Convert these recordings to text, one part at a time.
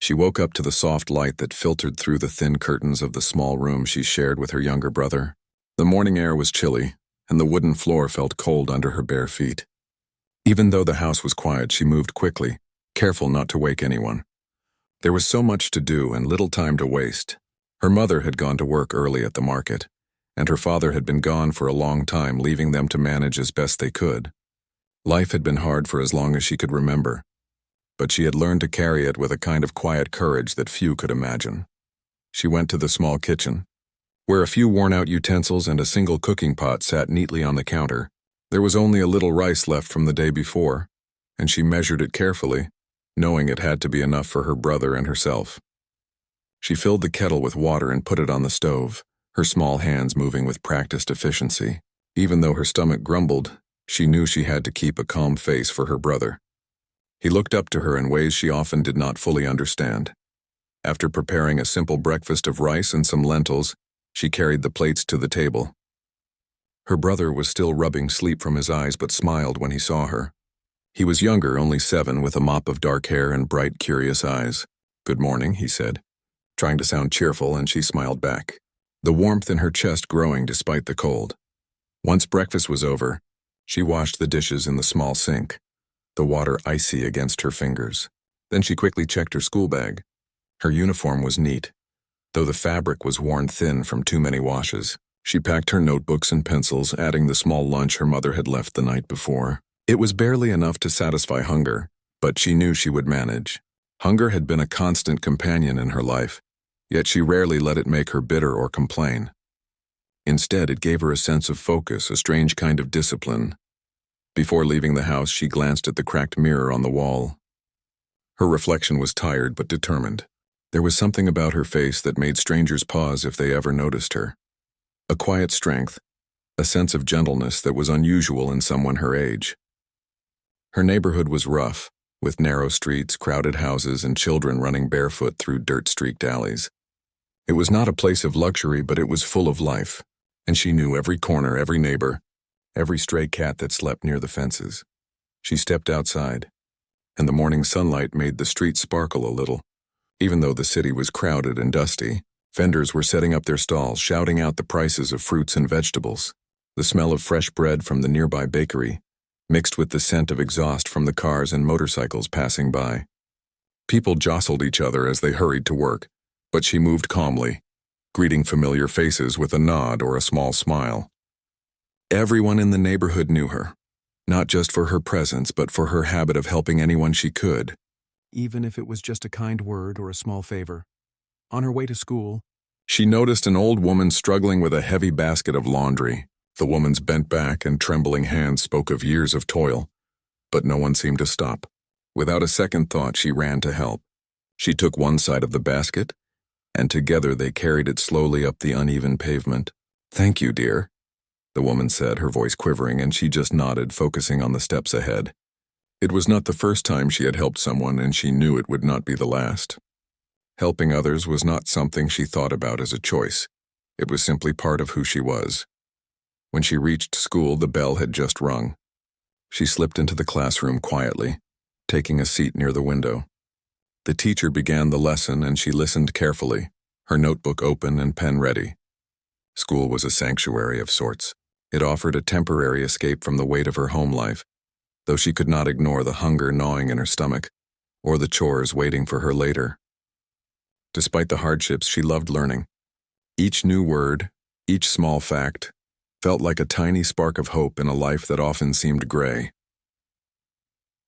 She woke up to the soft light that filtered through the thin curtains of the small room she shared with her younger brother. The morning air was chilly, and the wooden floor felt cold under her bare feet. Even though the house was quiet, she moved quickly, careful not to wake anyone. There was so much to do and little time to waste. Her mother had gone to work early at the market, and her father had been gone for a long time, leaving them to manage as best they could. Life had been hard for as long as she could remember, but she had learned to carry it with a kind of quiet courage that few could imagine. She went to the small kitchen, where a few worn-out utensils and a single cooking pot sat neatly on the counter. There was only a little rice left from the day before, and she measured it carefully, knowing it had to be enough for her brother and herself. She filled the kettle with water and put it on the stove, her small hands moving with practiced efficiency. Even though her stomach grumbled, she knew she had to keep a calm face for her brother. He looked up to her in ways she often did not fully understand. After preparing a simple breakfast of rice and some lentils, she carried the plates to the table. Her brother was still rubbing sleep from his eyes but smiled when he saw her. He was younger, only 7, with a mop of dark hair and bright, curious eyes. "Good morning," he said, trying to sound cheerful, and she smiled back, the warmth in her chest growing despite the cold. Once breakfast was over, she washed the dishes in the small sink, the water icy against her fingers. Then she quickly checked her school bag. Her uniform was neat, though the fabric was worn thin from too many washes. She packed her notebooks and pencils, adding the small lunch her mother had left the night before. It was barely enough to satisfy hunger, but she knew she would manage. Hunger had been a constant companion in her life, yet she rarely let it make her bitter or complain. Instead, it gave her a sense of focus, a strange kind of discipline. Before leaving the house, she glanced at the cracked mirror on the wall. Her reflection was tired but determined. There was something about her face that made strangers pause if they ever noticed her. A quiet strength, a sense of gentleness that was unusual in someone her age. Her neighborhood was rough, with narrow streets, crowded houses, and children running barefoot through dirt-streaked alleys. It was not a place of luxury, but it was full of life, and she knew every corner, every neighbor, every stray cat that slept near the fences. She stepped outside, and the morning sunlight made the street sparkle a little. Even though the city was crowded and dusty, vendors were setting up their stalls, shouting out the prices of fruits and vegetables. The smell of fresh bread from the nearby bakery, mixed with the scent of exhaust from the cars and motorcycles passing by. People jostled each other as they hurried to work, but she moved calmly, greeting familiar faces with a nod or a small smile. Everyone in the neighborhood knew her, not just for her presence, but for her habit of helping anyone she could, even if it was just a kind word or a small favor. On her way to school, she noticed an old woman struggling with a heavy basket of laundry. The woman's bent back and trembling hands spoke of years of toil, but no one seemed to stop. Without a second thought, she ran to help. She took one side of the basket, and together they carried it slowly up the uneven pavement. "Thank you, dear," the woman said, her voice quivering, and she just nodded, focusing on the steps ahead. It was not the first time she had helped someone, and she knew it would not be the last. Helping others was not something she thought about as a choice. It was simply part of who she was. When she reached school, the bell had just rung. She slipped into the classroom quietly, taking a seat near the window. The teacher began the lesson, and she listened carefully, her notebook open and pen ready. School was a sanctuary of sorts. It offered a temporary escape from the weight of her home life, though she could not ignore the hunger gnawing in her stomach, or the chores waiting for her later. Despite the hardships, she loved learning. Each new word, each small fact, felt like a tiny spark of hope in a life that often seemed gray.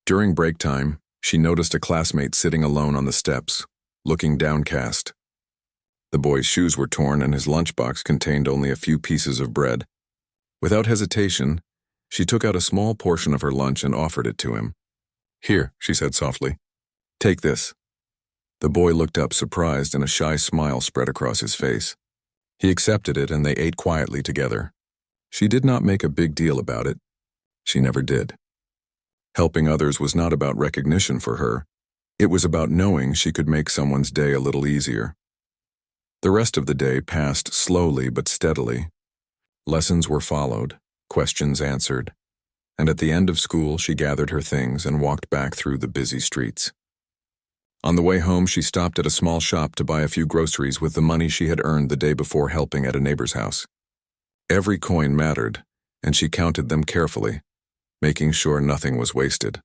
During break time, she noticed a classmate sitting alone on the steps, looking downcast. The boy's shoes were torn and his lunchbox contained only a few pieces of bread. Without hesitation, she took out a small portion of her lunch and offered it to him. "Here," she said softly. "Take this." The boy looked up, surprised, and a shy smile spread across his face. He accepted it, and they ate quietly together. She did not make a big deal about it. She never did. Helping others was not about recognition for her. It was about knowing she could make someone's day a little easier. The rest of the day passed slowly but steadily. Lessons were followed, questions answered, and at the end of school she gathered her things and walked back through the busy streets. On the way home, she stopped at a small shop to buy a few groceries with the money she had earned the day before helping at a neighbor's house. Every coin mattered, and she counted them carefully, making sure nothing was wasted.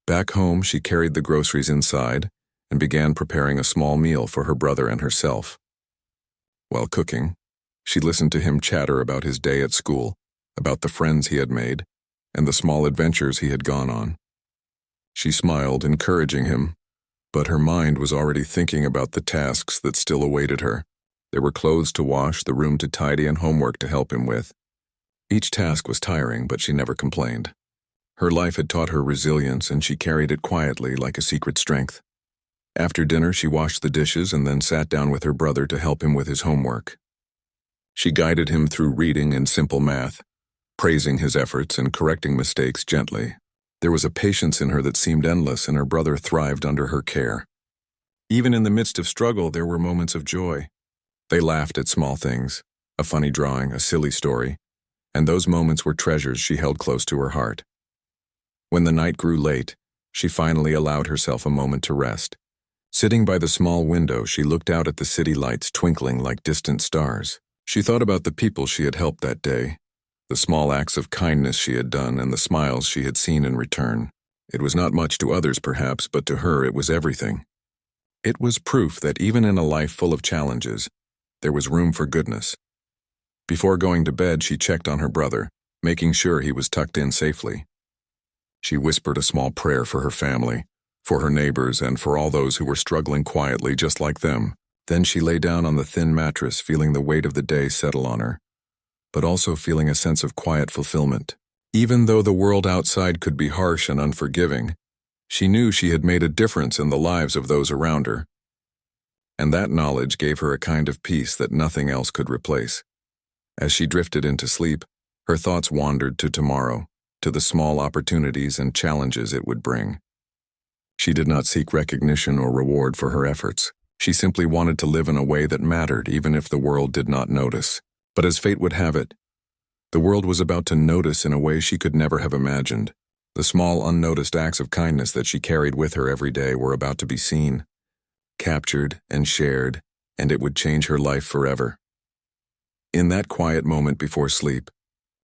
Back home, she carried the groceries inside and began preparing a small meal for her brother and herself. While cooking, she listened to him chatter about his day at school, about the friends he had made, and the small adventures he had gone on. She smiled, encouraging him, but her mind was already thinking about the tasks that still awaited her. There were clothes to wash, the room to tidy, and homework to help him with. Each task was tiring, but she never complained. Her life had taught her resilience, and she carried it quietly like a secret strength. After dinner, she washed the dishes and then sat down with her brother to help him with his homework. She guided him through reading and simple math, praising his efforts and correcting mistakes gently. There was a patience in her that seemed endless, and her brother thrived under her care. Even in the midst of struggle, there were moments of joy. They laughed at small things, a funny drawing, a silly story, and those moments were treasures she held close to her heart. When the night grew late, she finally allowed herself a moment to rest. Sitting by the small window, she looked out at the city lights twinkling like distant stars. She thought about the people she had helped that day, the small acts of kindness she had done, and the smiles she had seen in return. It was not much to others, perhaps, but to her it was everything. It was proof that even in a life full of challenges, there was room for goodness. Before going to bed, she checked on her brother, making sure he was tucked in safely. She whispered a small prayer for her family, for her neighbors, and for all those who were struggling quietly just like them. Then she lay down on the thin mattress, feeling the weight of the day settle on her, but also feeling a sense of quiet fulfillment. Even though the world outside could be harsh and unforgiving, she knew she had made a difference in the lives of those around her, and that knowledge gave her a kind of peace that nothing else could replace. As she drifted into sleep, her thoughts wandered to tomorrow, to the small opportunities and challenges it would bring. She did not seek recognition or reward for her efforts. She simply wanted to live in a way that mattered, even if the world did not notice. But as fate would have it, the world was about to notice in a way she could never have imagined. The small, unnoticed acts of kindness that she carried with her every day were about to be seen, captured, and shared, and it would change her life forever. In that quiet moment before sleep,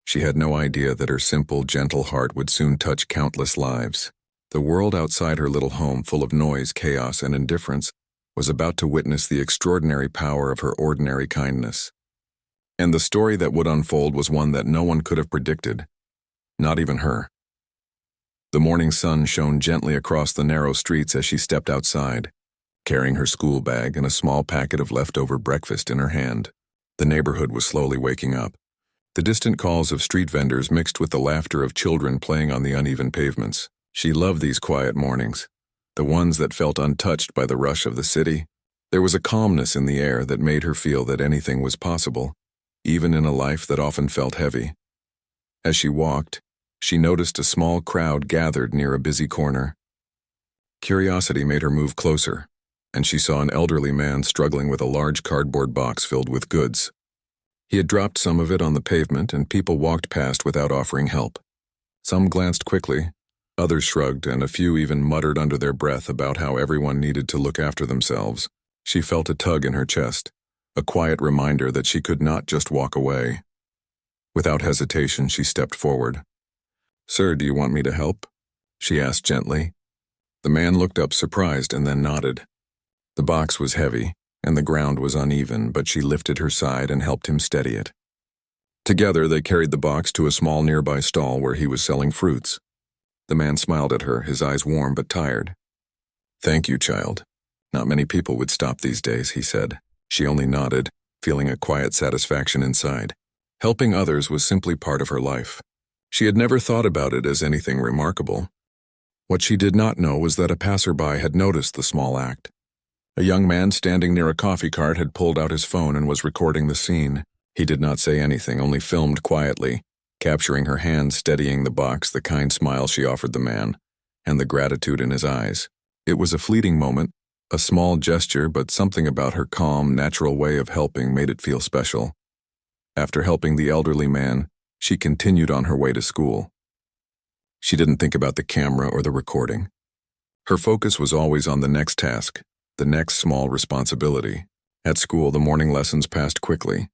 she had no idea that her simple, gentle heart would soon touch countless lives. The world outside her little home, full of noise, chaos, and indifference, was about to witness the extraordinary power of her ordinary kindness. And the story that would unfold was one that no one could have predicted, not even her. The morning sun shone gently across the narrow streets as she stepped outside, carrying her school bag and a small packet of leftover breakfast in her hand. The neighborhood was slowly waking up. The distant calls of street vendors mixed with the laughter of children playing on the uneven pavements. She loved these quiet mornings, the ones that felt untouched by the rush of the city. There was a calmness in the air that made her feel that anything was possible, even in a life that often felt heavy. As she walked, she noticed a small crowd gathered near a busy corner. Curiosity made her move closer, and she saw an elderly man struggling with a large cardboard box filled with goods. He had dropped some of it on the pavement, and people walked past without offering help. Some glanced quickly, others shrugged, and a few even muttered under their breath about how everyone needed to look after themselves. She felt a tug in her chest, a quiet reminder that she could not just walk away. Without hesitation, she stepped forward. "Sir, do you want me to help?" she asked gently. The man looked up surprised and then nodded. The box was heavy, and the ground was uneven, but she lifted her side and helped him steady it. Together, they carried the box to a small nearby stall where he was selling fruits. The man smiled at her, his eyes warm but tired. "Thank you, child. Not many people would stop these days," he said. She only nodded, feeling a quiet satisfaction inside. Helping others was simply part of her life. She had never thought about it as anything remarkable. What she did not know was that a passerby had noticed the small act. A young man standing near a coffee cart had pulled out his phone and was recording the scene. He did not say anything, only filmed quietly, capturing her hand steadying the box, the kind smile she offered the man, and the gratitude in his eyes. It was a fleeting moment, a small gesture, but something about her calm, natural way of helping made it feel special. After helping the elderly man, she continued on her way to school. She didn't think about the camera or the recording. Her focus was always on the next task, the next small responsibility. At school, the morning lessons passed quickly.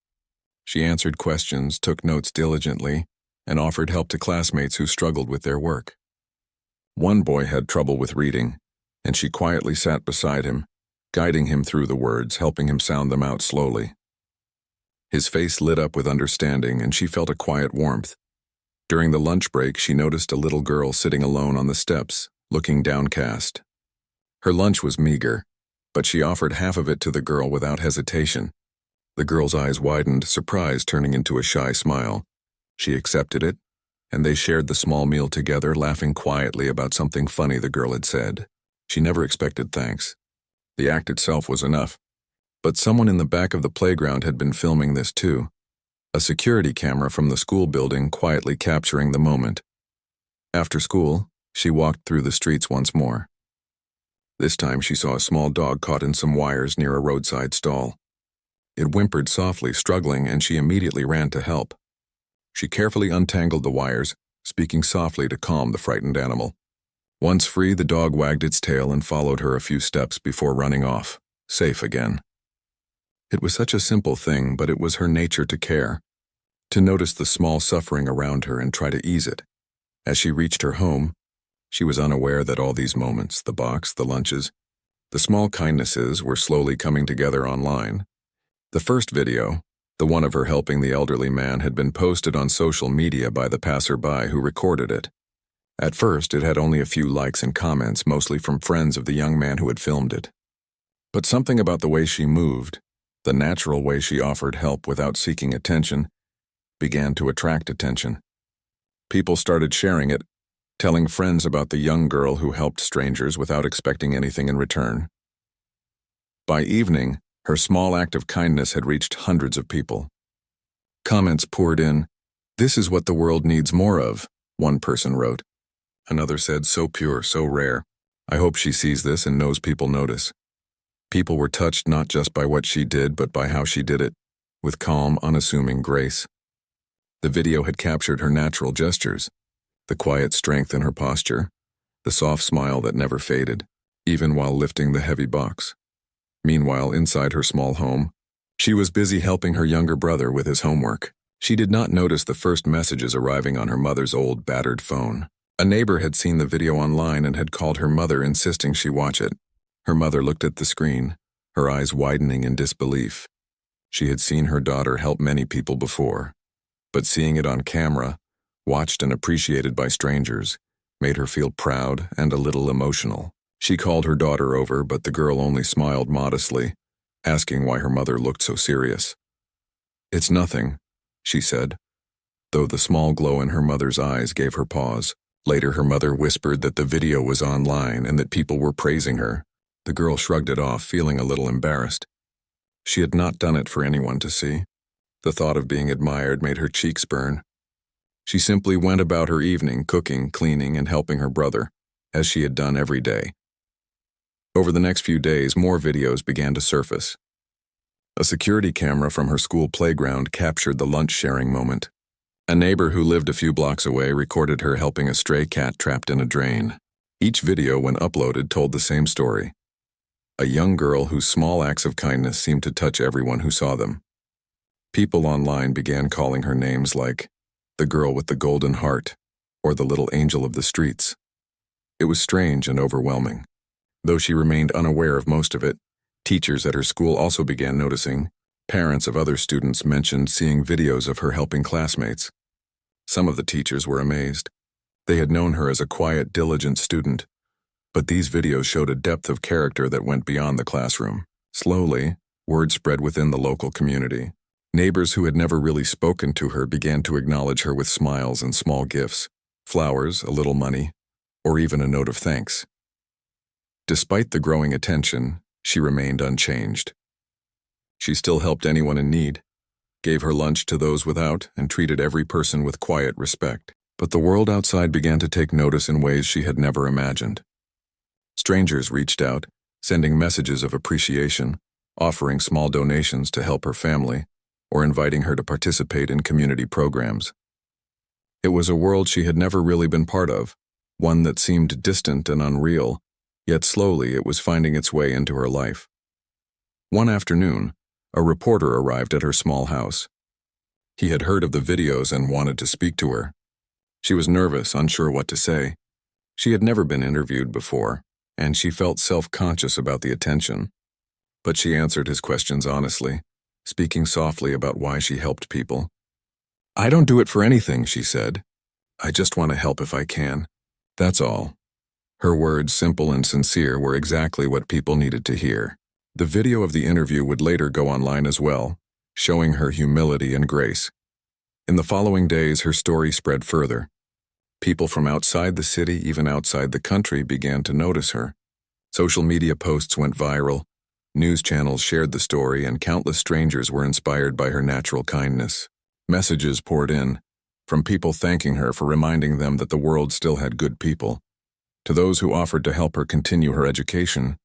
She answered questions, took notes diligently, and offered help to classmates who struggled with their work. One boy had trouble with reading, and she quietly sat beside him, guiding him through the words, helping him sound them out slowly. His face lit up with understanding, and she felt a quiet warmth. During the lunch break, she noticed a little girl sitting alone on the steps, looking downcast. Her lunch was meager, but she offered half of it to the girl without hesitation. The girl's eyes widened, surprise turning into a shy smile. She accepted it, and they shared the small meal together, laughing quietly about something funny the girl had said. She never expected thanks. The act itself was enough. But someone in the back of the playground had been filming this too. A security camera from the school building quietly capturing the moment. After school, she walked through the streets once more. This time she saw a small dog caught in some wires near a roadside stall. It whimpered softly, struggling, and she immediately ran to help. She carefully untangled the wires, speaking softly to calm the frightened animal. Once free, the dog wagged its tail and followed her a few steps before running off, safe again. It was such a simple thing, but it was her nature to care, to notice the small suffering around her and try to ease it. As she reached her home, she was unaware that all these moments, the box, the lunches, the small kindnesses, were slowly coming together online. The first video, the one of her helping the elderly man, had been posted on social media by the passerby who recorded it. At first, it had only a few likes and comments, mostly from friends of the young man who had filmed it. But something about the way she moved, the natural way she offered help without seeking attention, began to attract attention. People started sharing it, telling friends about the young girl who helped strangers without expecting anything in return. By evening, her small act of kindness had reached hundreds of people. Comments poured in. "This is what the world needs more of," one person wrote. Another said, "So pure, so rare. I hope she sees this and knows people notice." People were touched not just by what she did, but by how she did it, with calm, unassuming grace. The video had captured her natural gestures, the quiet strength in her posture, the soft smile that never faded, even while lifting the heavy box. Meanwhile, inside her small home, she was busy helping her younger brother with his homework. She did not notice the first messages arriving on her mother's old, battered phone. A neighbor had seen the video online and had called her mother, insisting she watch it. Her mother looked at the screen, her eyes widening in disbelief. She had seen her daughter help many people before, but seeing it on camera, watched and appreciated by strangers, made her feel proud and a little emotional. She called her daughter over, but the girl only smiled modestly, asking why her mother looked so serious. "It's nothing," she said, though the small glow in her mother's eyes gave her pause. Later, her mother whispered that the video was online and that people were praising her. The girl shrugged it off, feeling a little embarrassed. She had not done it for anyone to see. The thought of being admired made her cheeks burn. She simply went about her evening, cooking, cleaning, and helping her brother, as she had done every day. Over the next few days, more videos began to surface. A security camera from her school playground captured the lunch-sharing moment. A neighbor who lived a few blocks away recorded her helping a stray cat trapped in a drain. Each video, when uploaded, told the same story. A young girl whose small acts of kindness seemed to touch everyone who saw them. People online began calling her names like the girl with the golden heart or the little angel of the streets. It was strange and overwhelming. Though she remained unaware of most of it, teachers at her school also began noticing. Parents of other students mentioned seeing videos of her helping classmates. Some of the teachers were amazed. They had known her as a quiet, diligent student, but these videos showed a depth of character that went beyond the classroom. Slowly, word spread within the local community. Neighbors who had never really spoken to her began to acknowledge her with smiles and small gifts, flowers, a little money, or even a note of thanks. Despite the growing attention, she remained unchanged. She still helped anyone in need, gave her lunch to those without, and treated every person with quiet respect. But the world outside began to take notice in ways she had never imagined. Strangers reached out, sending messages of appreciation, offering small donations to help her family, or inviting her to participate in community programs. It was a world she had never really been part of, one that seemed distant and unreal, Yet slowly it was finding its way into her life. One afternoon, a reporter arrived at her small house. He had heard of the videos and wanted to speak to her. She was nervous, unsure what to say. She had never been interviewed before, and she felt self-conscious about the attention. But she answered his questions honestly, speaking softly about why she helped people. "I don't do it for anything," she said. "I just want to help if I can. That's all." Her words, simple and sincere, were exactly what people needed to hear. The video of the interview would later go online as well, showing her humility and grace. In the following days, her story spread further. People from outside the city, even outside the country, began to notice her. Social media posts went viral, news channels shared the story, and countless strangers were inspired by her natural kindness. Messages poured in, from people thanking her for reminding them that the world still had good people, to those who offered to help her continue her education.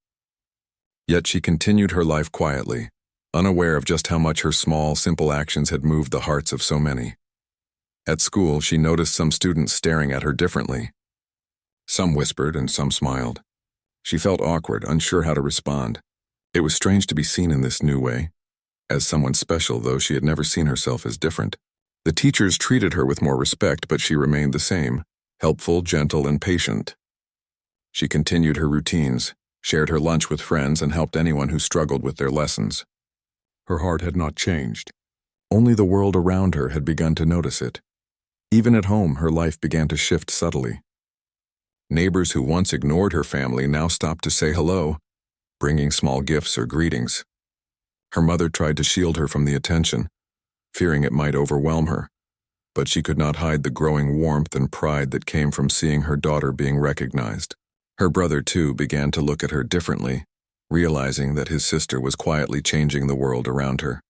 Yet she continued her life quietly, unaware of just how much her small, simple actions had moved the hearts of so many. At school, she noticed some students staring at her differently. Some whispered and some smiled. She felt awkward, unsure how to respond. It was strange to be seen in this new way, as someone special, though she had never seen herself as different. The teachers treated her with more respect, but she remained the same, helpful, gentle, and patient. She continued her routines, shared her lunch with friends, and helped anyone who struggled with their lessons. Her heart had not changed. Only the world around her had begun to notice it. Even at home, her life began to shift subtly. Neighbors who once ignored her family now stopped to say hello, bringing small gifts or greetings. Her mother tried to shield her from the attention, fearing it might overwhelm her, but she could not hide the growing warmth and pride that came from seeing her daughter being recognized. Her brother, too, began to look at her differently, realizing that his sister was quietly changing the world around her.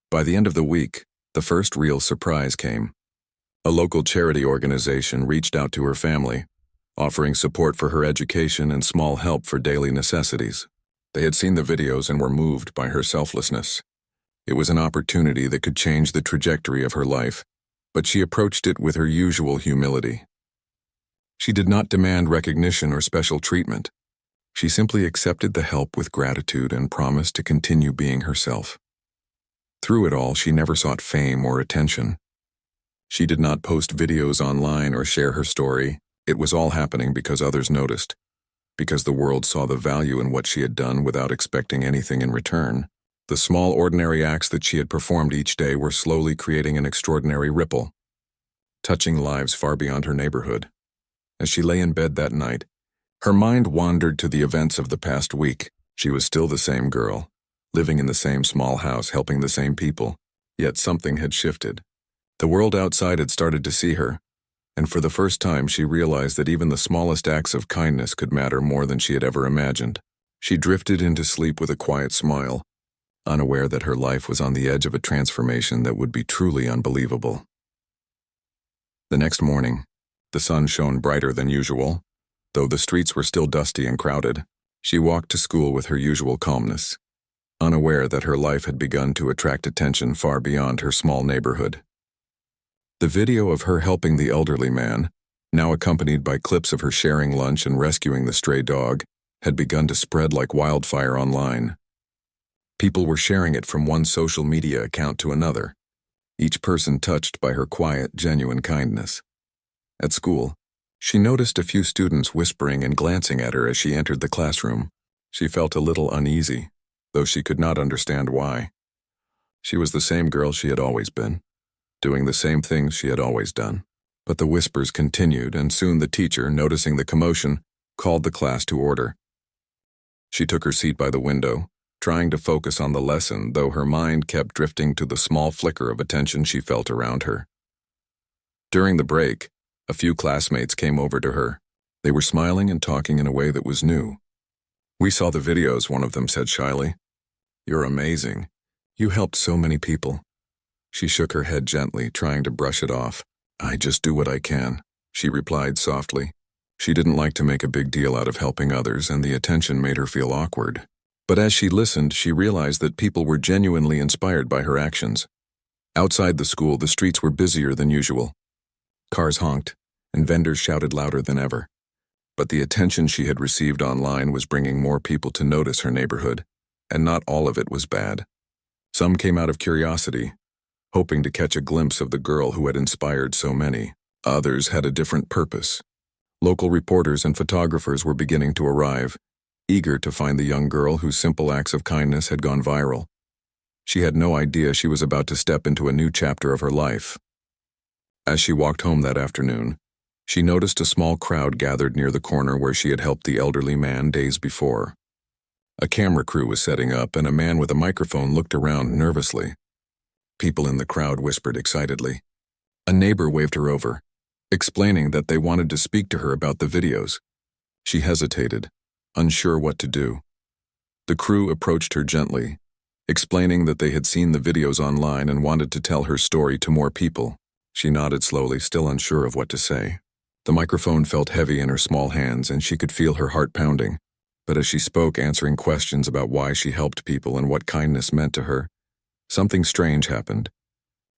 By the end of the week, the first real surprise came. A local charity organization reached out to her family, offering support for her education and small help for daily necessities. They had seen the videos and were moved by her selflessness. It was an opportunity that could change the trajectory of her life, but she approached it with her usual humility. She did not demand recognition or special treatment. She simply accepted the help with gratitude and promised to continue being herself. Through it all, she never sought fame or attention. She did not post videos online or share her story. It was all happening because others noticed, because the world saw the value in what she had done without expecting anything in return. The small, ordinary acts that she had performed each day were slowly creating an extraordinary ripple, touching lives far beyond her neighborhood. As she lay in bed that night, her mind wandered to the events of the past week. She was still the same girl, living in the same small house, helping the same people. Yet something had shifted. The world outside had started to see her, and for the first time she realized that even the smallest acts of kindness could matter more than she had ever imagined. She drifted into sleep with a quiet smile, unaware that her life was on the edge of a transformation that would be truly unbelievable. The next morning, the sun shone brighter than usual. Though the streets were still dusty and crowded, she walked to school with her usual calmness, unaware that her life had begun to attract attention far beyond her small neighborhood. The video of her helping the elderly man, now accompanied by clips of her sharing lunch and rescuing the stray dog, had begun to spread like wildfire online. People were sharing it from one social media account to another, each person touched by her quiet, genuine kindness. At school, she noticed a few students whispering and glancing at her as she entered the classroom. She felt a little uneasy, though she could not understand why. She was the same girl she had always been, doing the same things she had always done. But the whispers continued, and soon the teacher, noticing the commotion, called the class to order. She took her seat by the window, trying to focus on the lesson, though her mind kept drifting to the small flicker of attention she felt around her. During the break, a few classmates came over to her. They were smiling and talking in a way that was new. "We saw the videos," one of them said shyly. "You're amazing. You helped so many people." She shook her head gently, trying to brush it off. "I just do what I can," she replied softly. She didn't like to make a big deal out of helping others, and the attention made her feel awkward. But as she listened, she realized that people were genuinely inspired by her actions. Outside the school, the streets were busier than usual. Cars honked, and vendors shouted louder than ever. But the attention she had received online was bringing more people to notice her neighborhood, and not all of it was bad. Some came out of curiosity, hoping to catch a glimpse of the girl who had inspired so many. Others had a different purpose. Local reporters and photographers were beginning to arrive, eager to find the young girl whose simple acts of kindness had gone viral. She had no idea she was about to step into a new chapter of her life. As she walked home that afternoon, she noticed a small crowd gathered near the corner where she had helped the elderly man days before. A camera crew was setting up, and a man with a microphone looked around nervously. People in the crowd whispered excitedly. A neighbor waved her over, explaining that they wanted to speak to her about the videos. She hesitated, unsure what to do. The crew approached her gently, explaining that they had seen the videos online and wanted to tell her story to more people. She nodded slowly, still unsure of what to say. The microphone felt heavy in her small hands, and she could feel her heart pounding. But as she spoke, answering questions about why she helped people and what kindness meant to her, something strange happened.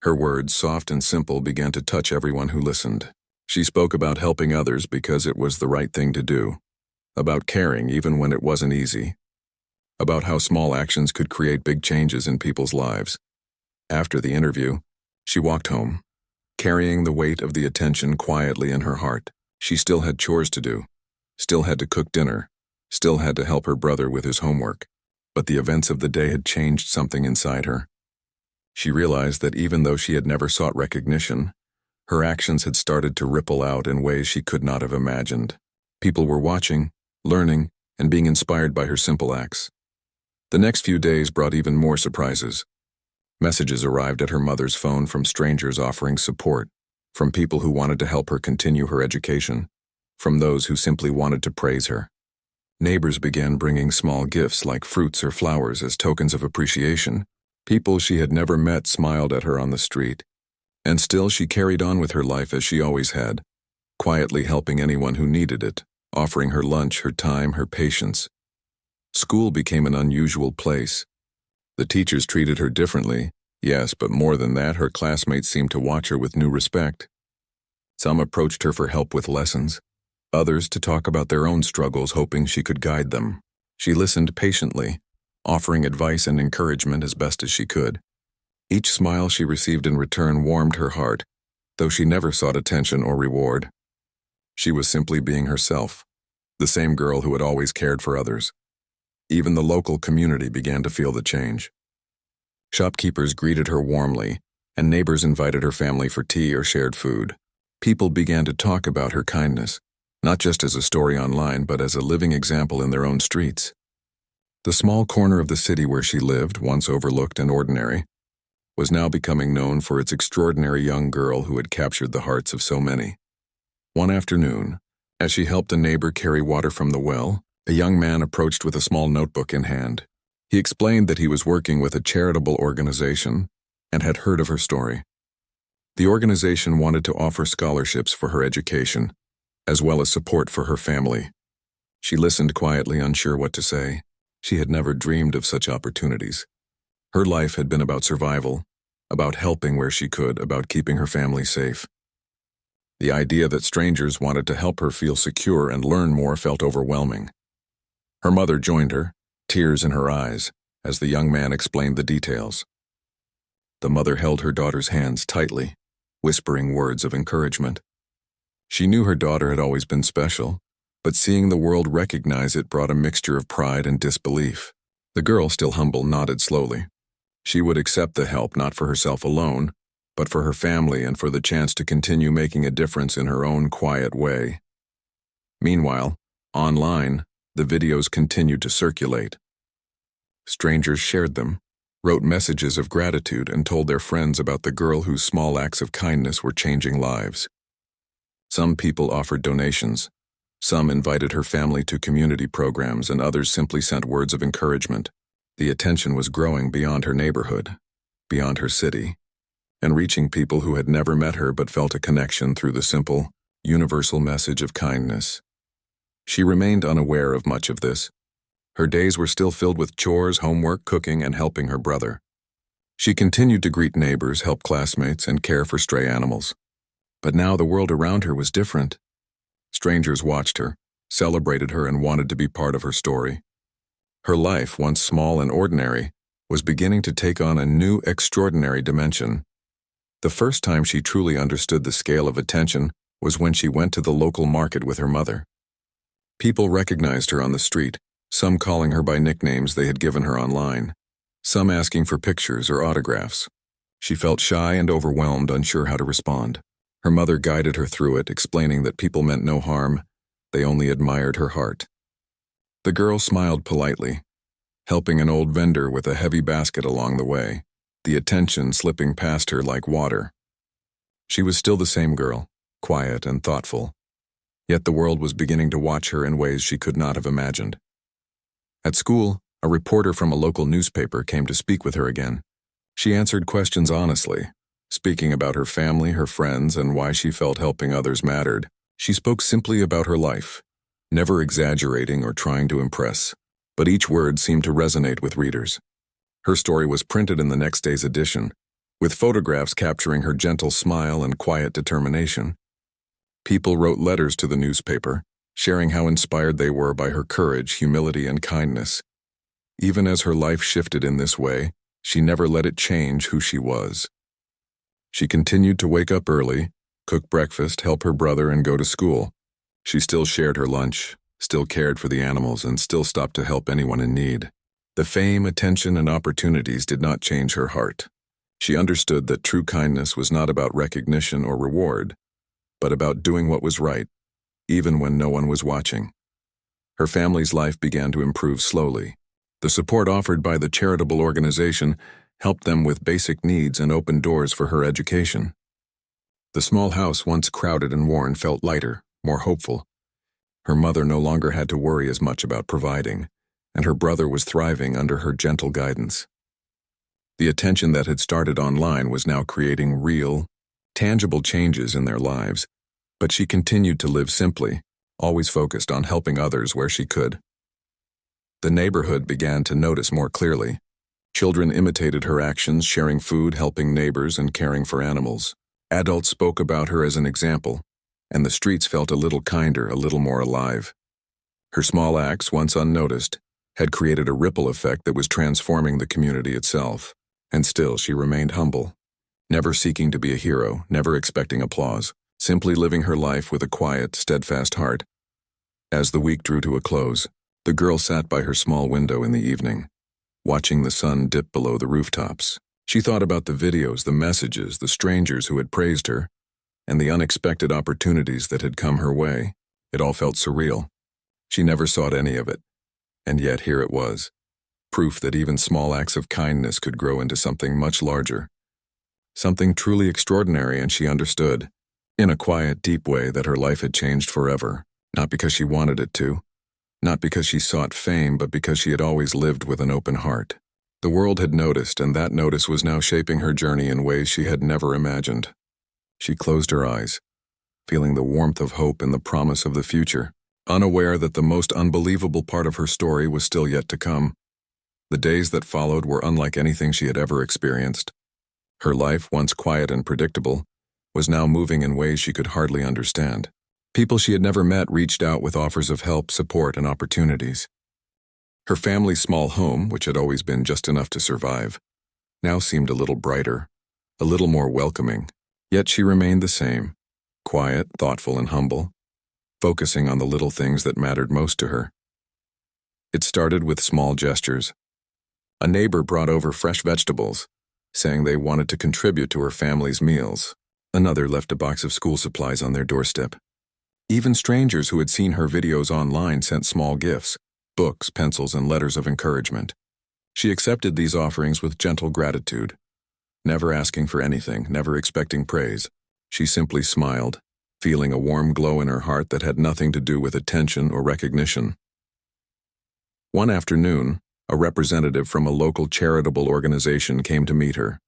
Her words, soft and simple, began to touch everyone who listened. She spoke about helping others because it was the right thing to do, about caring even when it wasn't easy, about how small actions could create big changes in people's lives. After the interview, she walked home, carrying the weight of the attention quietly in her heart. She still had chores to do, still had to cook dinner, still had to help her brother with his homework. But the events of the day had changed something inside her. She realized that even though she had never sought recognition, her actions had started to ripple out in ways she could not have imagined. People were watching, learning, and being inspired by her simple acts. The next few days brought even more surprises. Messages arrived at her mother's phone from strangers offering support, from people who wanted to help her continue her education, from those who simply wanted to praise her. Neighbors began bringing small gifts like fruits or flowers as tokens of appreciation. People she had never met smiled at her on the street. And still she carried on with her life as she always had, quietly helping anyone who needed it, offering her lunch, her time, her patience. School became an unusual place. The teachers treated her differently, yes, but more than that, her classmates seemed to watch her with new respect. Some approached her for help with lessons, others to talk about their own struggles, hoping she could guide them. She listened patiently, offering advice and encouragement as best as she could. Each smile she received in return warmed her heart, though she never sought attention or reward. She was simply being herself, the same girl who had always cared for others. Even the local community began to feel the change. Shopkeepers greeted her warmly, and neighbors invited her family for tea or shared food. People began to talk about her kindness, not just as a story online, but as a living example in their own streets. The small corner of the city where she lived, once overlooked and ordinary, was now becoming known for its extraordinary young girl who had captured the hearts of so many. One afternoon, as she helped a neighbor carry water from the well, a young man approached with a small notebook in hand. He explained that he was working with a charitable organization and had heard of her story. The organization wanted to offer scholarships for her education, as well as support for her family. She listened quietly, unsure what to say. She had never dreamed of such opportunities. Her life had been about survival, about helping where she could, about keeping her family safe. The idea that strangers wanted to help her feel secure and learn more felt overwhelming. Her mother joined her, tears in her eyes, as the young man explained the details. The mother held her daughter's hands tightly, whispering words of encouragement. She knew her daughter had always been special, but seeing the world recognize it brought a mixture of pride and disbelief. The girl, still humble, nodded slowly. She would accept the help not for herself alone, but for her family and for the chance to continue making a difference in her own quiet way. Meanwhile, online, the videos continued to circulate. Strangers shared them, wrote messages of gratitude, and told their friends about the girl whose small acts of kindness were changing lives. Some people offered donations, some invited her family to community programs, and others simply sent words of encouragement. The attention was growing beyond her neighborhood, beyond her city, and reaching people who had never met her but felt a connection through the simple, universal message of kindness. She remained unaware of much of this. Her days were still filled with chores, homework, cooking, and helping her brother. She continued to greet neighbors, help classmates, and care for stray animals. But now the world around her was different. Strangers watched her, celebrated her, and wanted to be part of her story. Her life, once small and ordinary, was beginning to take on a new, extraordinary dimension. The first time she truly understood the scale of attention was when she went to the local market with her mother. People recognized her on the street, some calling her by nicknames they had given her online, some asking for pictures or autographs. She felt shy and overwhelmed, unsure how to respond. Her mother guided her through it, explaining that people meant no harm, they only admired her heart. The girl smiled politely, helping an old vendor with a heavy basket along the way, the attention slipping past her like water. She was still the same girl, quiet and thoughtful, yet the world was beginning to watch her in ways she could not have imagined. At school, a reporter from a local newspaper came to speak with her again. She answered questions honestly, speaking about her family, her friends, and why she felt helping others mattered. She spoke simply about her life, never exaggerating or trying to impress, but each word seemed to resonate with readers. Her story was printed in the next day's edition, with photographs capturing her gentle smile and quiet determination. People wrote letters to the newspaper, sharing how inspired they were by her courage, humility, and kindness. Even as her life shifted in this way, she never let it change who she was. She continued to wake up early, cook breakfast, help her brother, and go to school. She still shared her lunch, still cared for the animals, and still stopped to help anyone in need. The fame, attention, and opportunities did not change her heart. She understood that true kindness was not about recognition or reward, but about doing what was right, even when no one was watching. Her family's life began to improve slowly. The support offered by the charitable organization helped them with basic needs and opened doors for her education. The small house, once crowded and worn, felt lighter, more hopeful. Her mother no longer had to worry as much about providing, and her brother was thriving under her gentle guidance. The attention that had started online was now creating real, tangible changes in their lives, but she continued to live simply, always focused on helping others where she could. The neighborhood began to notice more clearly. Children imitated her actions, sharing food, helping neighbors, and caring for animals. Adults spoke about her as an example, and the streets felt a little kinder, a little more alive. Her small acts, once unnoticed, had created a ripple effect that was transforming the community itself. And still she remained humble, never seeking to be a hero, never expecting applause, simply living her life with a quiet, steadfast heart. As the week drew to a close, the girl sat by her small window in the evening, watching the sun dip below the rooftops. She thought about the videos, the messages, the strangers who had praised her, and the unexpected opportunities that had come her way. It all felt surreal. She never sought any of it, and yet here it was, proof that even small acts of kindness could grow into something much larger, something truly extraordinary. And she understood, in a quiet, deep way, that her life had changed forever, not because she wanted it to, not because she sought fame, but because she had always lived with an open heart. The world had noticed, and that notice was now shaping her journey in ways she had never imagined. She closed her eyes, feeling the warmth of hope and the promise of the future, unaware that the most unbelievable part of her story was still yet to come. The days that followed were unlike anything she had ever experienced. Her life, once quiet and predictable, was now moving in ways she could hardly understand. People she had never met reached out with offers of help, support, and opportunities. Her family's small home, which had always been just enough to survive, now seemed a little brighter, a little more welcoming. Yet she remained the same, quiet, thoughtful, and humble, focusing on the little things that mattered most to her. It started with small gestures. A neighbor brought over fresh vegetables, saying they wanted to contribute to her family's meals. Another left a box of school supplies on their doorstep. Even strangers who had seen her videos online sent small gifts, books, pencils, and letters of encouragement. She accepted these offerings with gentle gratitude, never asking for anything, never expecting praise. She simply smiled, feeling a warm glow in her heart that had nothing to do with attention or recognition. One afternoon, a representative from a local charitable organization came to meet her.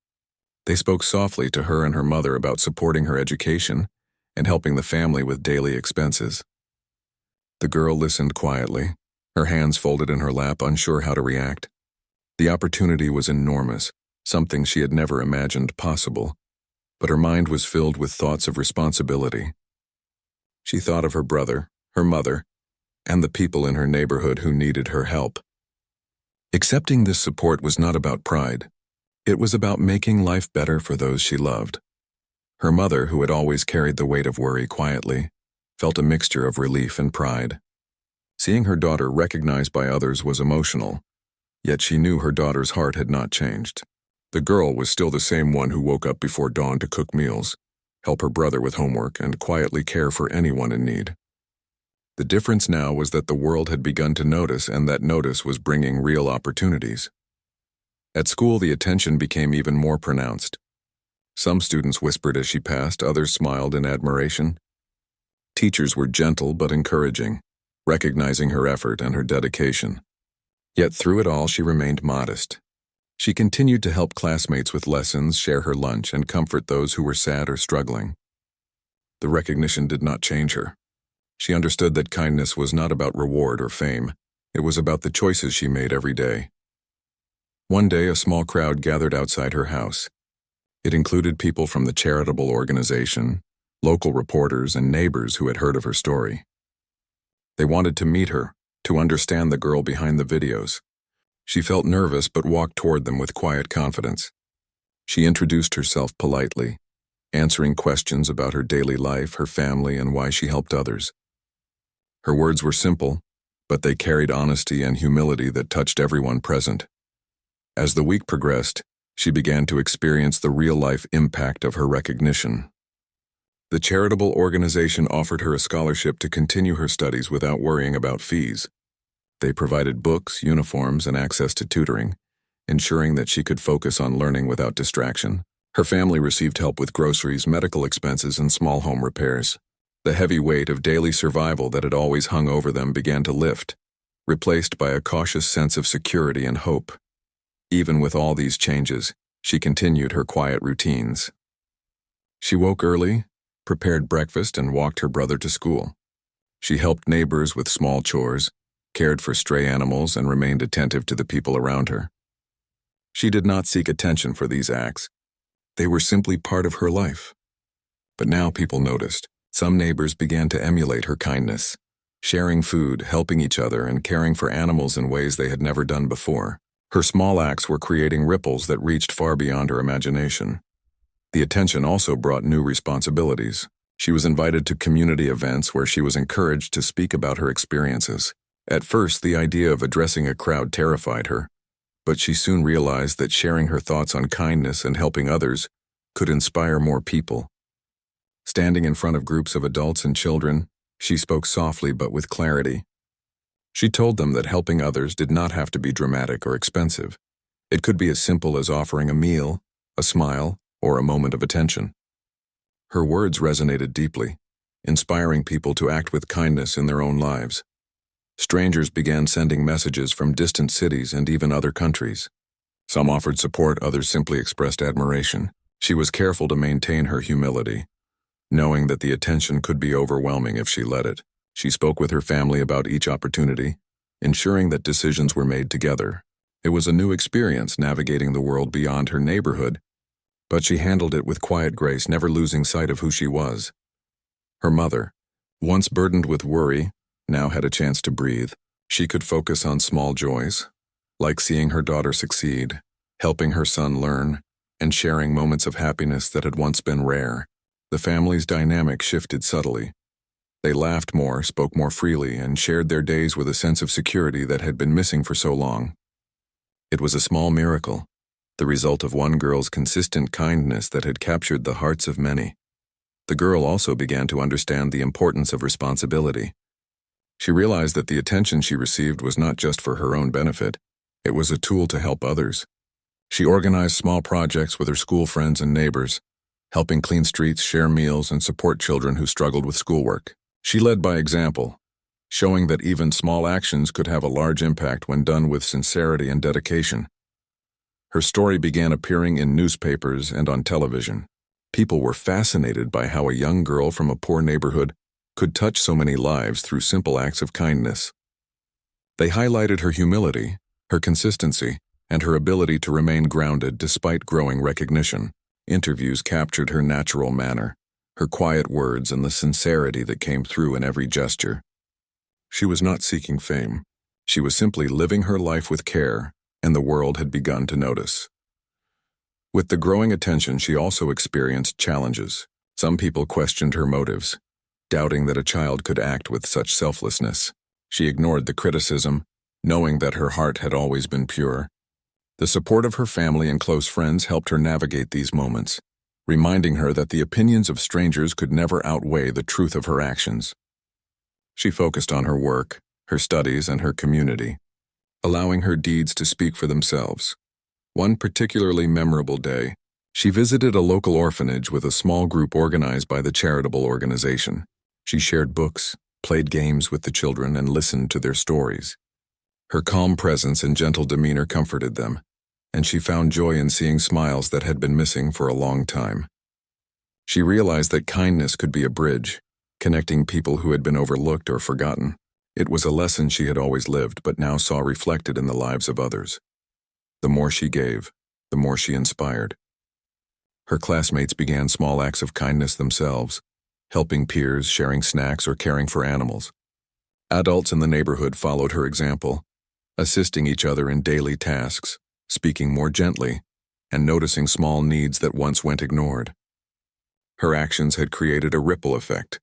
They spoke softly to her and her mother about supporting her education and helping the family with daily expenses. The girl listened quietly, her hands folded in her lap, unsure how to react. The opportunity was enormous, something she had never imagined possible, but her mind was filled with thoughts of responsibility. She thought of her brother, her mother, and the people in her neighborhood who needed her help. Accepting this support was not about pride. It was about making life better for those she loved. Her mother, who had always carried the weight of worry quietly, felt a mixture of relief and pride. Seeing her daughter recognized by others was emotional, yet she knew her daughter's heart had not changed. The girl was still the same one who woke up before dawn to cook meals, help her brother with homework, and quietly care for anyone in need. The difference now was that the world had begun to notice, and that notice was bringing real opportunities. At school, the attention became even more pronounced. Some students whispered as she passed, others smiled in admiration. Teachers were gentle but encouraging, recognizing her effort and her dedication. Yet through it all, she remained modest. She continued to help classmates with lessons, share her lunch, and comfort those who were sad or struggling. The recognition did not change her. She understood that kindness was not about reward or fame. It was about the choices she made every day. One day, a small crowd gathered outside her house. It included people from the charitable organization, local reporters, and neighbors who had heard of her story. They wanted to meet her, to understand the girl behind the videos. She felt nervous but walked toward them with quiet confidence. She introduced herself politely, answering questions about her daily life, her family, and why she helped others. Her words were simple, but they carried honesty and humility that touched everyone present. As the week progressed, she began to experience the real-life impact of her recognition. The charitable organization offered her a scholarship to continue her studies without worrying about fees. They provided books, uniforms, and access to tutoring, ensuring that she could focus on learning without distraction. Her family received help with groceries, medical expenses, and small home repairs. The heavy weight of daily survival that had always hung over them began to lift, replaced by a cautious sense of security and hope. Even with all these changes, she continued her quiet routines. She woke early, prepared breakfast, and walked her brother to school. She helped neighbors with small chores, cared for stray animals, and remained attentive to the people around her. She did not seek attention for these acts. They were simply part of her life. But now people noticed. Some neighbors began to emulate her kindness, sharing food, helping each other, and caring for animals in ways they had never done before. Her small acts were creating ripples that reached far beyond her imagination. The attention also brought new responsibilities. She was invited to community events where she was encouraged to speak about her experiences. At first, the idea of addressing a crowd terrified her, but she soon realized that sharing her thoughts on kindness and helping others could inspire more people. Standing in front of groups of adults and children, she spoke softly but with clarity. She told them that helping others did not have to be dramatic or expensive. It could be as simple as offering a meal, a smile, or a moment of attention. Her words resonated deeply, inspiring people to act with kindness in their own lives. Strangers began sending messages from distant cities and even other countries. Some offered support, others simply expressed admiration. She was careful to maintain her humility, knowing that the attention could be overwhelming if she let it. She spoke with her family about each opportunity, ensuring that decisions were made together. It was a new experience navigating the world beyond her neighborhood, but she handled it with quiet grace, never losing sight of who she was. Her mother, once burdened with worry, now had a chance to breathe. She could focus on small joys, like seeing her daughter succeed, helping her son learn, and sharing moments of happiness that had once been rare. The family's dynamic shifted subtly. They laughed more, spoke more freely, and shared their days with a sense of security that had been missing for so long. It was a small miracle, the result of one girl's consistent kindness that had captured the hearts of many. The girl also began to understand the importance of responsibility. She realized that the attention she received was not just for her own benefit, it was a tool to help others. She organized small projects with her school friends and neighbors, helping clean streets, share meals, and support children who struggled with schoolwork. She led by example, showing that even small actions could have a large impact when done with sincerity and dedication. Her story began appearing in newspapers and on television. People were fascinated by how a young girl from a poor neighborhood could touch so many lives through simple acts of kindness. They highlighted her humility, her consistency, and her ability to remain grounded despite growing recognition. Interviews captured her natural manner, her quiet words, and the sincerity that came through in every gesture. She was not seeking fame. She was simply living her life with care, and the world had begun to notice. With the growing attention, she also experienced challenges. Some people questioned her motives, doubting that a child could act with such selflessness. She ignored the criticism, knowing that her heart had always been pure. The support of her family and close friends helped her navigate these moments, reminding her that the opinions of strangers could never outweigh the truth of her actions. She focused on her work, her studies, and her community, allowing her deeds to speak for themselves. One particularly memorable day, she visited a local orphanage with a small group organized by the charitable organization. She shared books, played games with the children, and listened to their stories. Her calm presence and gentle demeanor comforted them, and she found joy in seeing smiles that had been missing for a long time. She realized that kindness could be a bridge, connecting people who had been overlooked or forgotten. It was a lesson she had always lived but now saw reflected in the lives of others. The more she gave, the more she inspired. Her classmates began small acts of kindness themselves, helping peers, sharing snacks, or caring for animals. Adults in the neighborhood followed her example, assisting each other in daily tasks, speaking more gently, and noticing small needs that once went ignored. Her actions had created a ripple effect,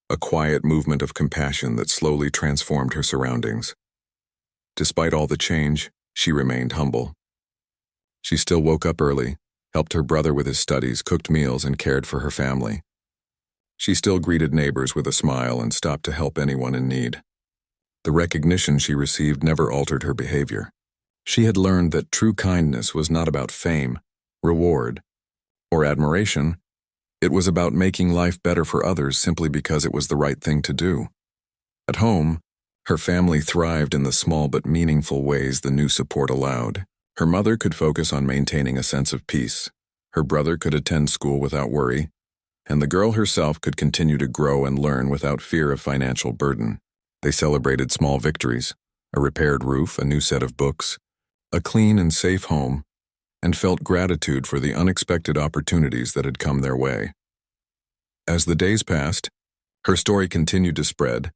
a quiet movement of compassion that slowly transformed her surroundings. Despite all the change, she remained humble. She still woke up early, helped her brother with his studies, cooked meals, and cared for her family. She still greeted neighbors with a smile and stopped to help anyone in need. The recognition she received never altered her behavior. She had learned that true kindness was not about fame, reward, or admiration. It was about making life better for others simply because it was the right thing to do. At home, her family thrived in the small but meaningful ways the new support allowed. Her mother could focus on maintaining a sense of peace. Her brother could attend school without worry, and the girl herself could continue to grow and learn without fear of financial burden. They celebrated small victories, a repaired roof, a new set of books, a clean and safe home, and felt gratitude for the unexpected opportunities that had come their way. As the days passed, her story continued to spread,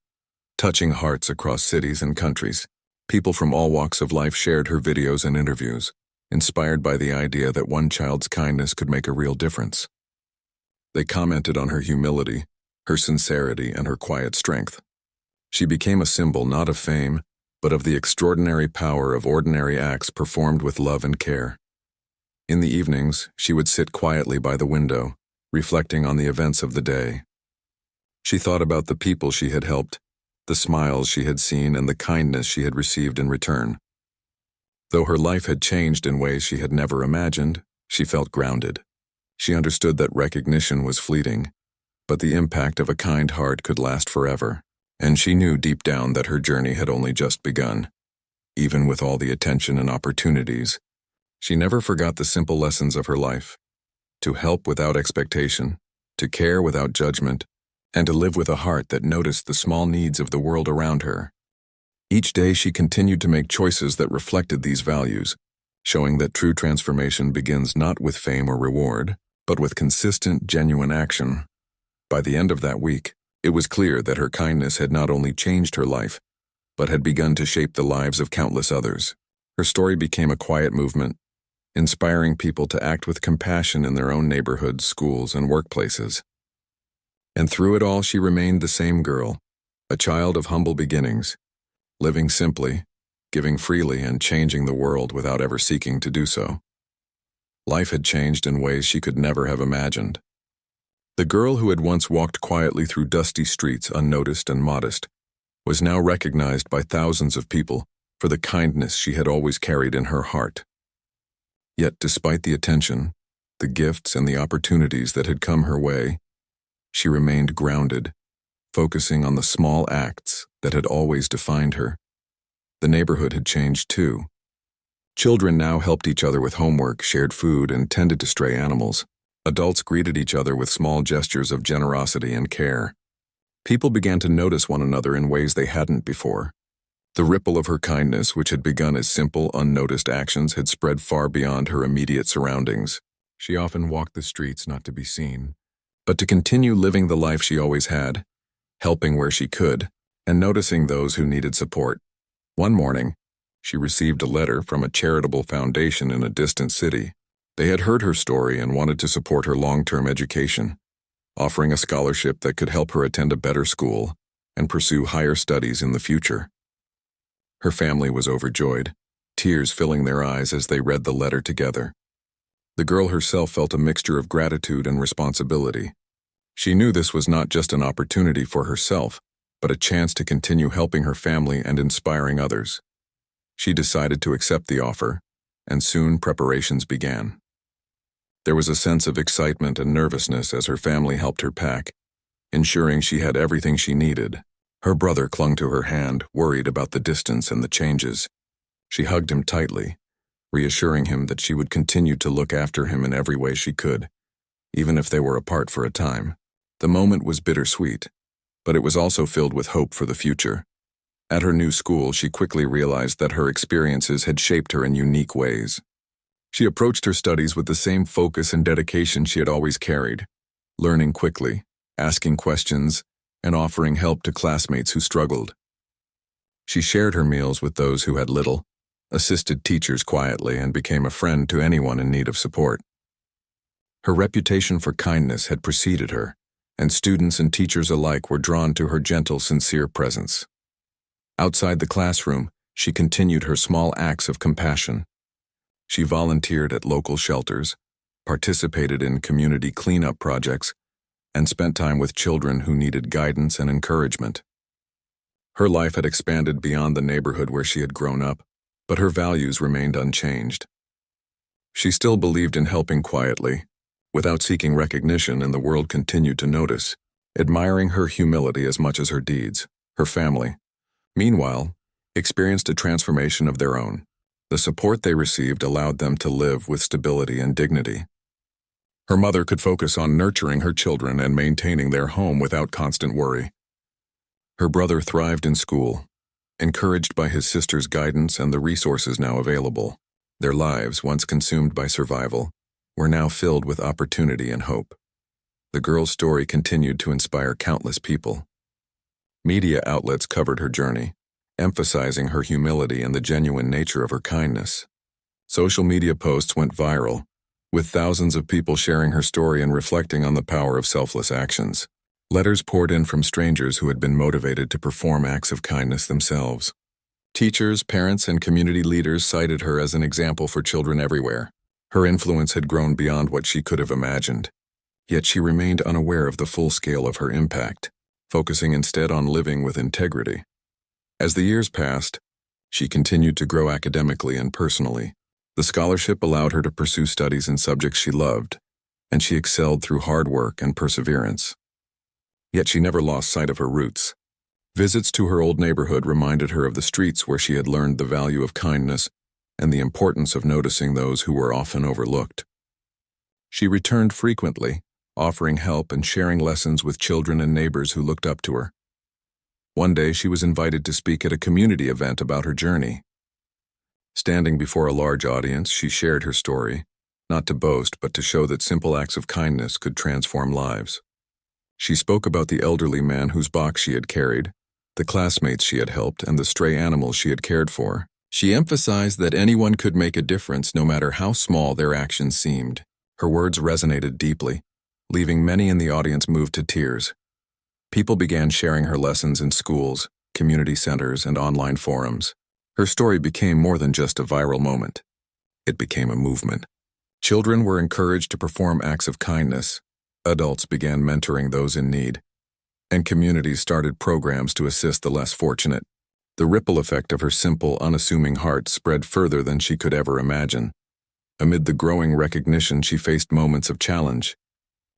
touching hearts across cities and countries. People from all walks of life shared her videos and interviews, inspired by the idea that one child's kindness could make a real difference. They commented on her humility, her sincerity, and her quiet strength. She became a symbol not of fame, but of the extraordinary power of ordinary acts performed with love and care. In the evenings, she would sit quietly by the window, reflecting on the events of the day. She thought about the people she had helped, the smiles she had seen, and the kindness she had received in return. Though her life had changed in ways she had never imagined, she felt grounded. She understood that recognition was fleeting, but the impact of a kind heart could last forever, and she knew deep down that her journey had only just begun. Even with all the attention and opportunities, she never forgot the simple lessons of her life: to help without expectation, to care without judgment, and to live with a heart that noticed the small needs of the world around her. Each day she continued to make choices that reflected these values, showing that true transformation begins not with fame or reward, but with consistent, genuine action. By the end of that week, it was clear that her kindness had not only changed her life, but had begun to shape the lives of countless others. Her story became a quiet movement, inspiring people to act with compassion in their own neighborhoods, schools, and workplaces. And through it all, she remained the same girl, a child of humble beginnings, living simply, giving freely, and changing the world without ever seeking to do so. Life had changed in ways she could never have imagined. The girl who had once walked quietly through dusty streets, unnoticed and modest, was now recognized by thousands of people for the kindness she had always carried in her heart. Yet despite the attention, the gifts, and the opportunities that had come her way, she remained grounded, focusing on the small acts that had always defined her. The neighborhood had changed too. Children now helped each other with homework, shared food, and tended to stray animals. Adults greeted each other with small gestures of generosity and care. People began to notice one another in ways they hadn't before. The ripple of her kindness, which had begun as simple, unnoticed actions, had spread far beyond her immediate surroundings. She often walked the streets not to be seen, but to continue living the life she always had, helping where she could, and noticing those who needed support. One morning, she received a letter from a charitable foundation in a distant city. They had heard her story and wanted to support her long-term education, offering a scholarship that could help her attend a better school and pursue higher studies in the future. Her family was overjoyed, tears filling their eyes as they read the letter together. The girl herself felt a mixture of gratitude and responsibility. She knew this was not just an opportunity for herself, but a chance to continue helping her family and inspiring others. She decided to accept the offer, and soon preparations began. There was a sense of excitement and nervousness as her family helped her pack, ensuring she had everything she needed. Her brother clung to her hand, worried about the distance and the changes. She hugged him tightly, reassuring him that she would continue to look after him in every way she could, even if they were apart for a time. The moment was bittersweet, but it was also filled with hope for the future. At her new school, she quickly realized that her experiences had shaped her in unique ways. She approached her studies with the same focus and dedication she had always carried, learning quickly, asking questions, and offering help to classmates who struggled. She shared her meals with those who had little, assisted teachers quietly, and became a friend to anyone in need of support. Her reputation for kindness had preceded her, and students and teachers alike were drawn to her gentle, sincere presence. Outside the classroom, she continued her small acts of compassion. She volunteered at local shelters, participated in community cleanup projects, and spent time with children who needed guidance and encouragement. Her life had expanded beyond the neighborhood where she had grown up, but her values remained unchanged. She still believed in helping quietly, without seeking recognition, and the world continued to notice, admiring her humility as much as her deeds. Her family, meanwhile, experienced a transformation of their own. The support they received allowed them to live with stability and dignity. Her mother could focus on nurturing her children and maintaining their home without constant worry. Her brother thrived in school, encouraged by his sister's guidance and the resources now available. Their lives, once consumed by survival, were now filled with opportunity and hope. The girl's story continued to inspire countless people. Media outlets covered her journey, emphasizing her humility and the genuine nature of her kindness. Social media posts went viral, with thousands of people sharing her story and reflecting on the power of selfless actions. Letters poured in from strangers who had been motivated to perform acts of kindness themselves. Teachers, parents, and community leaders cited her as an example for children everywhere. Her influence had grown beyond what she could have imagined, yet she remained unaware of the full scale of her impact, focusing instead on living with integrity. As the years passed, she continued to grow academically and personally. The scholarship allowed her to pursue studies in subjects she loved, and she excelled through hard work and perseverance. Yet she never lost sight of her roots. Visits to her old neighborhood reminded her of the streets where she had learned the value of kindness and the importance of noticing those who were often overlooked. She returned frequently, offering help and sharing lessons with children and neighbors who looked up to her. One day she was invited to speak at a community event about her journey. Standing before a large audience, she shared her story, not to boast but to show that simple acts of kindness could transform lives. She spoke about the elderly man whose box she had carried, the classmates she had helped, and the stray animals she had cared for. She emphasized that anyone could make a difference no matter how small their actions seemed. Her words resonated deeply, leaving many in the audience moved to tears. People began sharing her lessons in schools, community centers, and online forums. Her story became more than just a viral moment. It became a movement. Children were encouraged to perform acts of kindness, adults began mentoring those in need, and communities started programs to assist the less fortunate. The ripple effect of her simple, unassuming heart spread further than she could ever imagine. Amid the growing recognition, she faced moments of challenge.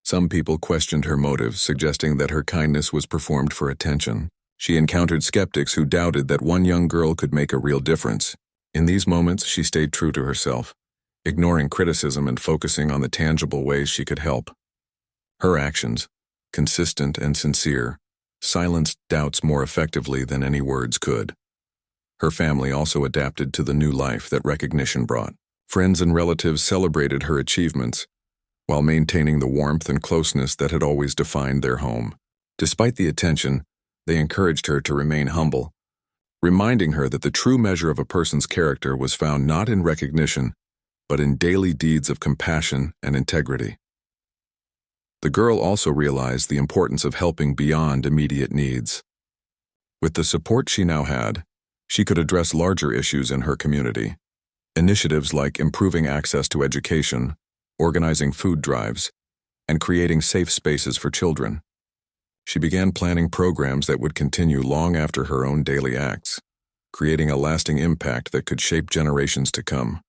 Some people questioned her motives, suggesting that her kindness was performed for attention. She encountered skeptics who doubted that one young girl could make a real difference. In these moments, she stayed true to herself, ignoring criticism and focusing on the tangible ways she could help. Her actions, consistent and sincere, silenced doubts more effectively than any words could. Her family also adapted to the new life that recognition brought. Friends and relatives celebrated her achievements, while maintaining the warmth and closeness that had always defined their home. Despite the attention, They encouraged her to remain humble, reminding her that the true measure of a person's character was found not in recognition, but in daily deeds of compassion and integrity. The girl also realized the importance of helping beyond immediate needs. With the support she now had, she could address larger issues in her community. Initiatives like improving access to education, organizing food drives, and creating safe spaces for children. She began planning programs that would continue long after her own daily acts, creating a lasting impact that could shape generations to come.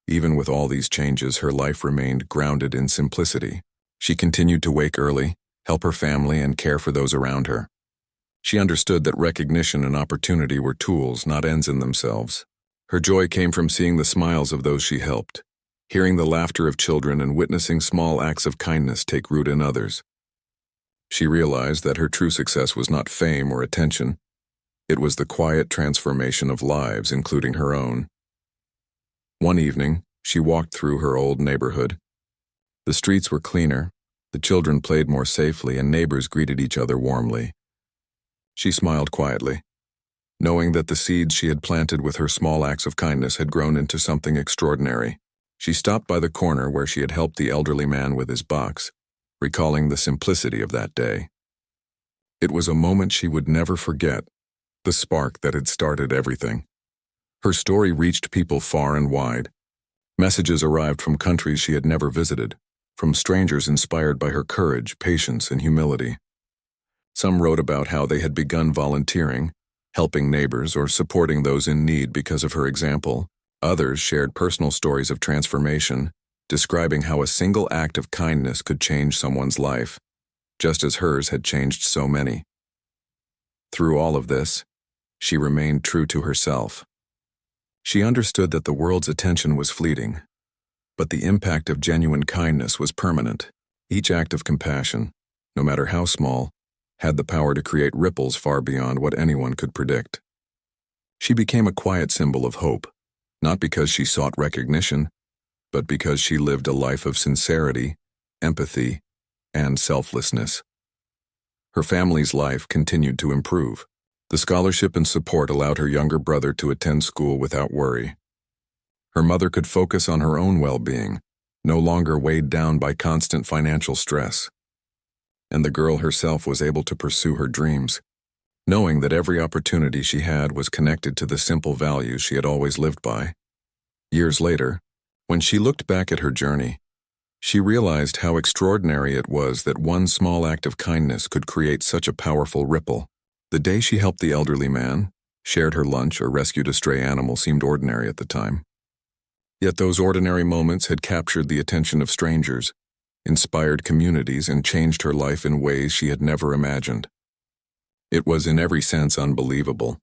Even with all these changes, her life remained grounded in simplicity. She continued to wake early, help her family, and care for those around her. She understood that recognition and opportunity were tools, not ends in themselves. Her joy came from seeing the smiles of those she helped, hearing the laughter of children, and witnessing small acts of kindness take root in others. She realized that her true success was not fame or attention. It was the quiet transformation of lives, including her own. One evening, she walked through her old neighborhood. The streets were cleaner, the children played more safely, and neighbors greeted each other warmly. She smiled quietly, knowing that the seeds she had planted with her small acts of kindness had grown into something extraordinary. She stopped by the corner where she had helped the elderly man with his box, recalling the simplicity of that day. It was a moment she would never forget, the spark that had started everything. Her story reached people far and wide. Messages arrived from countries she had never visited, from strangers inspired by her courage, patience, and humility. Some wrote about how they had begun volunteering, helping neighbors, or supporting those in need because of her example. Others shared personal stories of transformation, describing how a single act of kindness could change someone's life, just as hers had changed so many. Through all of this, she remained true to herself. She understood that the world's attention was fleeting, but the impact of genuine kindness was permanent. Each act of compassion, no matter how small, had the power to create ripples far beyond what anyone could predict. She became a quiet symbol of hope, not because she sought recognition, but because she lived a life of sincerity, empathy, and selflessness. Her family's life continued to improve. The scholarship and support allowed her younger brother to attend school without worry. Her mother could focus on her own well-being, no longer weighed down by constant financial stress. And the girl herself was able to pursue her dreams, knowing that every opportunity she had was connected to the simple values she had always lived by. Years later, when she looked back at her journey, she realized how extraordinary it was that one small act of kindness could create such a powerful ripple. The day she helped the elderly man, shared her lunch, or rescued a stray animal seemed ordinary at the time. Yet those ordinary moments had captured the attention of strangers, inspired communities, and changed her life in ways she had never imagined. It was in every sense unbelievable.